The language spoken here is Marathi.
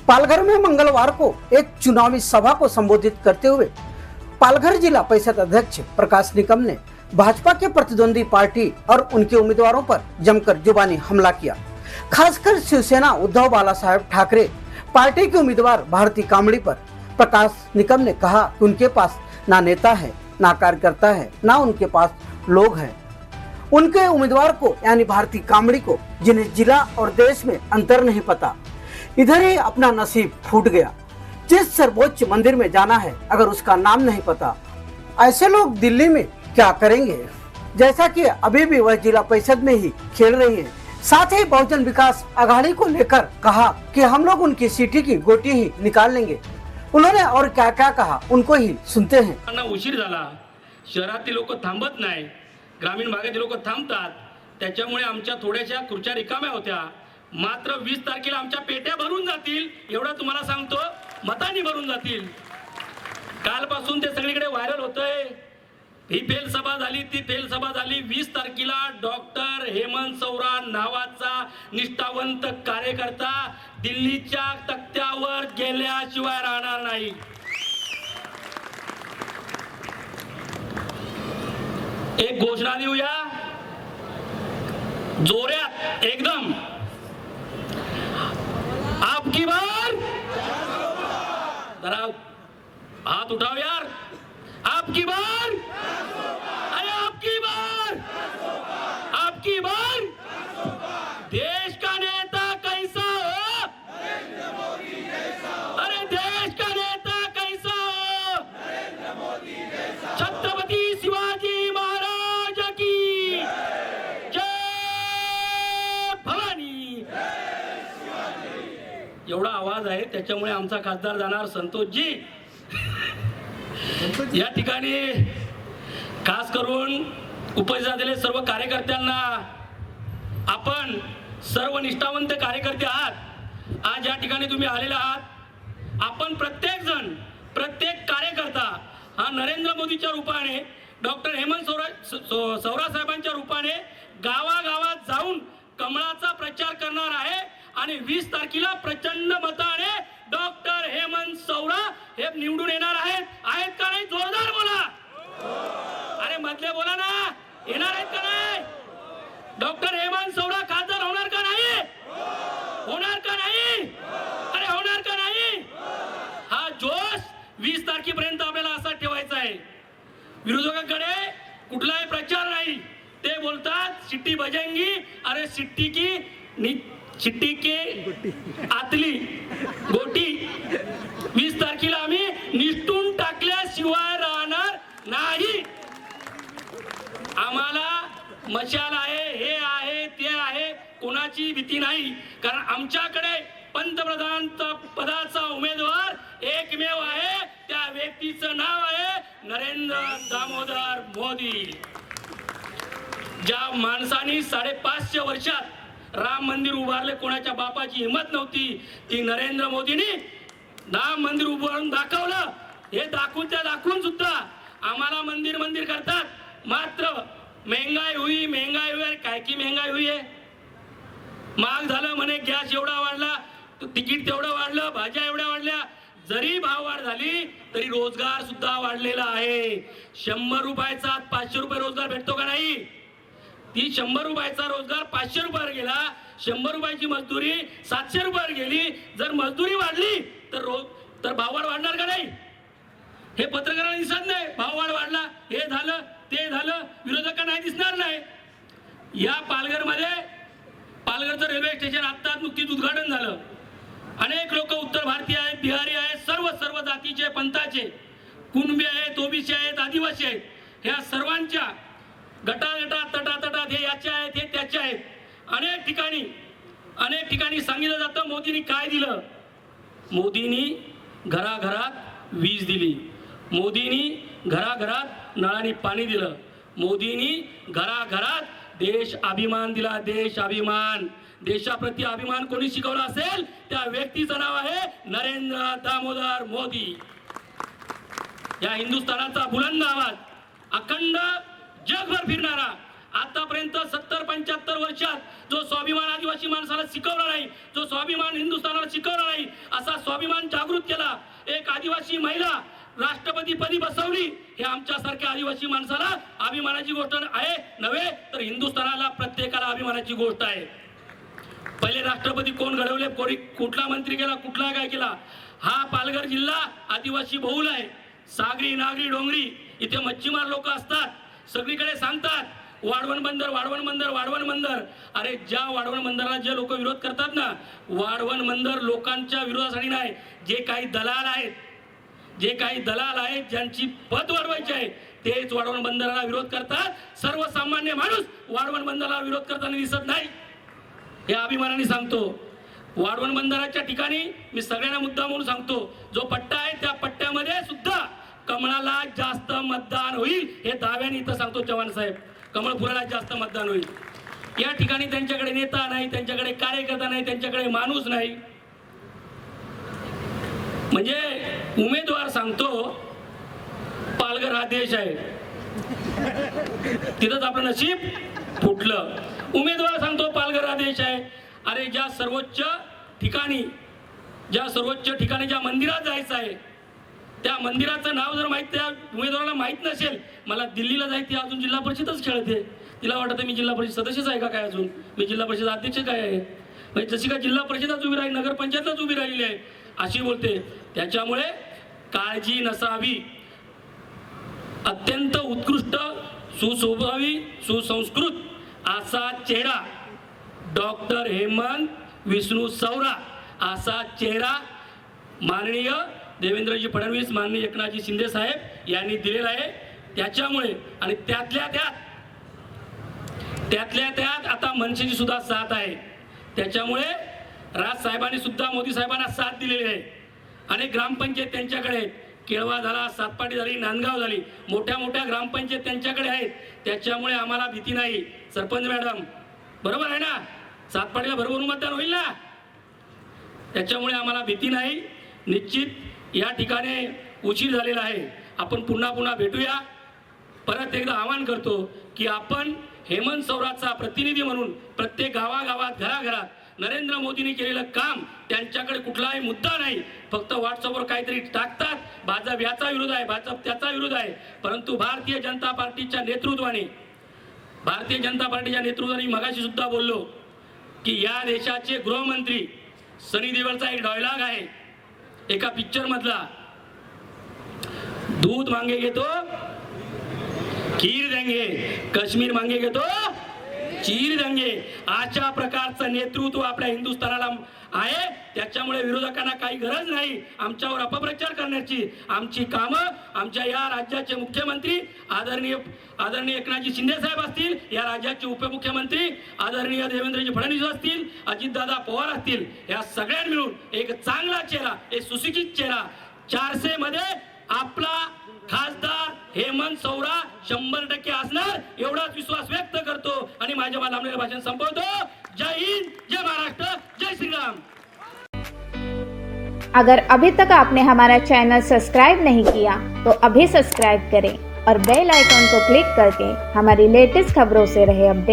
पालघर में मंगलवार को एक चुनावी सभा को संबोधित करते हुए पालघर जिला परिषद अध्यक्ष प्रकाश निकम ने भाजपा के प्रतिद्वंदी पार्टी और उनके उम्मीदवारों पर जमकर जुबानी हमला किया। खासकर शिवसेना उद्धव बालासाहेब ठाकरे पार्टी के उम्मीदवार भारती कामड़ी पर प्रकाश निकम ने कहा कि उनके पास ना नेता है, ना कार्यकर्ता है, ना उनके पास लोग हैं। उनके उम्मीदवार को यानी भारती कामड़ी को, जिन्हें जिला और देश में अंतर नहीं पता, इधर ही अपना नसीब फूट गया। जिस सर्वोच्च मंदिर में जाना है अगर उसका नाम नहीं पता, ऐसे लोग दिल्ली में क्या करेंगे। जैसा कि अभी भी वह जिला परिषद में ही खेल रही है। साथ ही बहुजन विकास आघाड़ी को लेकर कहा कि हम लोग उनकी सीटी की गोटी ही निकाल लेंगे। उन्होंने और क्या क्या कहा उनको ही सुनते हैं। उशीर झाला, शहरातील लोक थांबत नाही, ग्रामीण भागातील लोक थांबतात, त्याच्यामुळे आमच्या थोड्याशा खुर्च्या रिकाम्या होत्या। मात्र 20 तारखेला आमच्या पेट्या भरून जातील, एवढं तुम्हाला सांगतो, मतांनी भरून जातील। कालपासून ते सगळीकडे व्हायरल होतंय। ही फेल सभा झाली, ती फेल सभा झाली। 20 तारखेला डॉक्टर हेमंत सौरा नावाचा निष्ठावंत कार्यकर्ता दिल्लीच्या तख्त्यावर गेल्याशिवाय राहणार नाही। एक घोषणा देऊया जोरात एकदम, आपकी बार, जरा हाथ उठाओ यार, आपकी बार, अरे आपकी बार, आपकी बार। देश का नेता कैसा हो, अरे देश का नेता कैसा हो, छत्रपति शिवाजी महाराज की जय भवानी। एवढा आवाज आहे, त्याच्यामुळे आमचा खासदार जाणार संतोषजी। या ठिकाणी खास करून उपस्थित असलेले सर्व कार्यकर्त्यांना, आपण सर्व निष्ठावंत कार्यकर्ते आहात। आज या ठिकाणी तुम्ही आलेले आहात। आपण प्रत्येक जण, प्रत्येक कार्यकर्ता हा नरेंद्र मोदीच्या रूपाने, डॉक्टर हेमंत सौरा साहेबांच्या रूपाने गावागावात जाऊन कमळाचा प्रचार करणार आहे आणि 20 तारखेला प्रचंड मताने डॉक्टर हेमंत सौरा हे निवडून येणार आहेत। आहेत का नाही? जोरदार बोला, अरे मधले बोला ना, येणार आहेत का नाही? डॉक्टर हेमंत सौरा खासदार होणार का नाही? होणार का नाही? अरे होणार का नाही? हा जोश 20 तारखेपर्यंत आपल्याला असा ठेवायचा आहे। विरोधकांकडे कुठलाही प्रचार नाही, ते बोलतात सिट्टी बजेंगी, अरे सिट्टी की चिट्टी के आतली गोटी 20 तारखेला आम्ही निष्ठून टाकल्याशिवाय राहणार नाही। आम्हाला मशाल आहे, हे आहे, ते आहे, कोणाची भीती नाही। कारण आमच्याकडे पंतप्रधान पदाचा उमेदवार एकमेव आहे, त्या व्यक्तीचं नाव आहे नरेंद्र दामोदर मोदी। ज्या माणसाने 550 वर्षात राम मंदिर उभारले, कोणाच्या बापाची हिम्मत नव्हती, ती नरेंद्र मोदींनी राम मंदिर उभारून दाखवलं। हे दाखवून सुद्धा आम्हाला मंदिर मंदिर करतात। मात्र महंगाई हुई, महंगाई हुई, अरे काय की महंगाई हुई आहे? महाग झालं म्हणे, गॅस एवढा वाढला, तिकीट तेवढं वाढलं, भाज्या एवढ्या वाढल्या। जरी भाववाढ झाली तरी रोजगार सुद्धा वाढलेला आहे। 100 रुपयाचा 500 रुपये रोजगार भेटतो का नाही? ती 100 रुपयाचा रोजगार 500 रुपयावर गेला, 100 रुपयाची मजदुरी 700 रुपयावर गेली। जर मजदुरी वाढली तर भाववाढ वाढणार का नाही? हे पत्रकारांना दिसत नाही। भाववाढ वाढला, हे झालं, ते झालं, विरोधकांना नाही दिसणार नाही। या पालघरचं रेल्वे स्टेशन आता नुकतीच उद्घाटन झालं। अनेक लोक उत्तर भारतीय आहेत, बिहारी आहेत, सर्व जातीचे, पंथाचे, कुणबी आहेत, ओबीसी आहेत, आदिवासी आहेत, ह्या सर्वांच्या गटागटात तटातटात हे याचे आहेत, हे त्याचे आहेत। अनेक ठिकाणी सांगितलं जातं मोदींनी काय दिलं। मोदींनी घराघरात वीज दिली, मोदींनी घराघरात नळाने पाणी दिलं, मोदींनी घराघरात देश अभिमान दिला। देश अभिमान, देशाप्रती अभिमान कोणी शिकवला असेल त्या व्यक्तीचं नाव आहे नरेंद्र दामोदर मोदी। या हिंदुस्थानाचा बुलंद आवाज अखंड जगभर फिरणारा, आतापर्यंत 70-75 वर्षात जो स्वाभिमान आदिवासी माणसाला शिकवला नाही, जो स्वाभिमान हिंदुस्थानाला शिकवला नाही, असा स्वाभिमान जागृत केला, एक आदिवासी महिला राष्ट्रपती पदी बसवली, हे आमच्यासारख्या आदिवासी माणसाला अभिमानाची गोष्ट आहे नव्हे, तर हिंदुस्थानाला प्रत्येकाला अभिमानाची गोष्ट आहे. पहिले राष्ट्रपती कोण घडवले, कोणी कुठला मंत्री केला, कुठला काय केला. हा पालघर जिल्हा आदिवासी बहुल आहे. सागरी नागरी डोंगरी इथे मच्छीमार लोक असतात. सगळीकडे सांगतात वाढवण बंदर, वाढवण बंदर, वाढवण बंदर. अरे ज्या वाढवण बंदराला जे लोक विरोध करतात ना, वाढवण बंदर लोकांच्या विरोधासाठी नाही, जे काही दलाल आहेत, जे काही दलाल आहेत, ज्यांची पत वाढवायची आहे, तेच वाढवण बंदराला विरोध करतात. सर्वसामान्य माणूस वाढवण बंदराला विरोध करताना दिसत नाही. हे अभिमानाने सांगतो. वाढवण बंदराच्या ठिकाणी मी सगळ्यांना मुद्दा म्हणून सांगतो, जो पट्टा आहे त्या पट्ट्यामध्ये सुद्धा कमळाला जास्त मतदान होईल, हे दाव्याने इथं सांगतो चव्हाण साहेब. कमळ फुलाला जास्त मतदान होईल. या ठिकाणी त्यांच्याकडे नेता नाही, त्यांच्याकडे कार्यकर्ता नाही, त्यांच्याकडे माणूस नाही. म्हणजे उमेदवार सांगतो पालघर हा देश आहे, तिथंच आपलं नशीब फुटलं. उमेदवार सांगतो पालघर हा देश आहे. अरे ज्या सर्वोच्च ठिकाणी ज्या मंदिरात जायचं आहे, त्या मंदिराचं नाव जर माहित त्या उमेदवाराला माहित नसेल, मला दिल्लीला जायची अजून जिल्हा परिषदच खेळते, तिला वाटतं मी जिल्हा परिषद सदस्यच आहे का काय, अजून मी जिल्हा परिषद अध्यक्ष काय आहे. म्हणजे जशी का जिल्हा परिषदच उभी राहील, नगरपंचायतच उभी राहिली आहे अशी बोलते. त्याच्यामुळे काळजी नसावी. अत्यंत उत्कृष्ट सुस्वभावी सुसंस्कृत असा चेहरा डॉक्टर हेमंत विष्णू सवरा असा चेहरा माननीय देवेंद्रजी फडणवीस, माननीय एकनाथजी शिंदे साहेब यांनी दिलेला आहे. त्याच्यामुळे आणि त्यातल्या त्यात आता मनसेची सुद्धा साथ आहे. त्याच्यामुळे राज साहेबांनी सुद्धा मोदी साहेबांना साथ दिलेली आहे. अनेक ग्रामपंचायत त्यांच्याकडे आहेत. केळवा झाला, सातपाटी झाली, नांदगाव झाली, मोठ्या मोठ्या ग्रामपंचायत त्यांच्याकडे आहेत. त्याच्यामुळे आम्हाला भीती नाही. सरपंच मॅडम बरोबर आहे ना, सातपाटीला भरभरून मतदान होईल ना, त्याच्यामुळे आम्हाला भीती नाही. निश्चित या ठिकाणी उशीर झालेला आहे. आपण पुन्हा भेटूया. परत एकदा आवाहन करतो की आपण हेमंत सवराचा प्रतिनिधी म्हणून प्रत्येक गावागावात घराघरात नरेंद्र मोदींनी केलेलं काम, त्यांच्याकडे कुठलाही मुद्दा नाही, फक्त व्हॉट्सअपवर काहीतरी टाकतात. भाजप याचा विरोध आहे, भाजप त्याचा विरोध आहे. परंतु भारतीय जनता पार्टीच्या नेतृत्वाने मगाशी सुद्धा बोललो की या देशाचे गृहमंत्री सनी देओलचा एक डायलॉग आहे एका पिक्चर मधला, दूध मांगेगे तो खीर देंगे, काश्मीर मांगेगे तो चीर देंगे. अशा प्रकारचं नेतृत्व आपल्या हिंदुस्थानाला आहे. त्याच्यामुळे विरोधकांना काही गरज नाही आमच्यावर अपप्रचार करण्याची. आमची कामं आमच्या या राज्याचे मुख्यमंत्री आदरणीय एकनाथजी शिंदे साहेब असतील, या राज्याचे उपमुख्यमंत्री आदरणीय देवेंद्रजी फडणवीस असतील, अजितदादा पवार असतील, या सगळ्यांनी मिळून एक चांगला चेहरा, एक सुशिक्षित चेहरा 400 मध्ये आपला खासदार हेमंत सवरा 100% असणार, एवढाच विश्वास व्यक्त करतो आणि माझ्या लांबलेलं भाषण संपवतो. जय हिंद, जय महाराष्ट्र, जय श्री राम. अगर अभी तक आपने हमारा चैनल सब्सक्राइब नहीं किया तो अभी सब्सक्राइब करें और बेल आइकॉन को क्लिक करके हमारी लेटेस्ट खबरों से रहे अपडेट.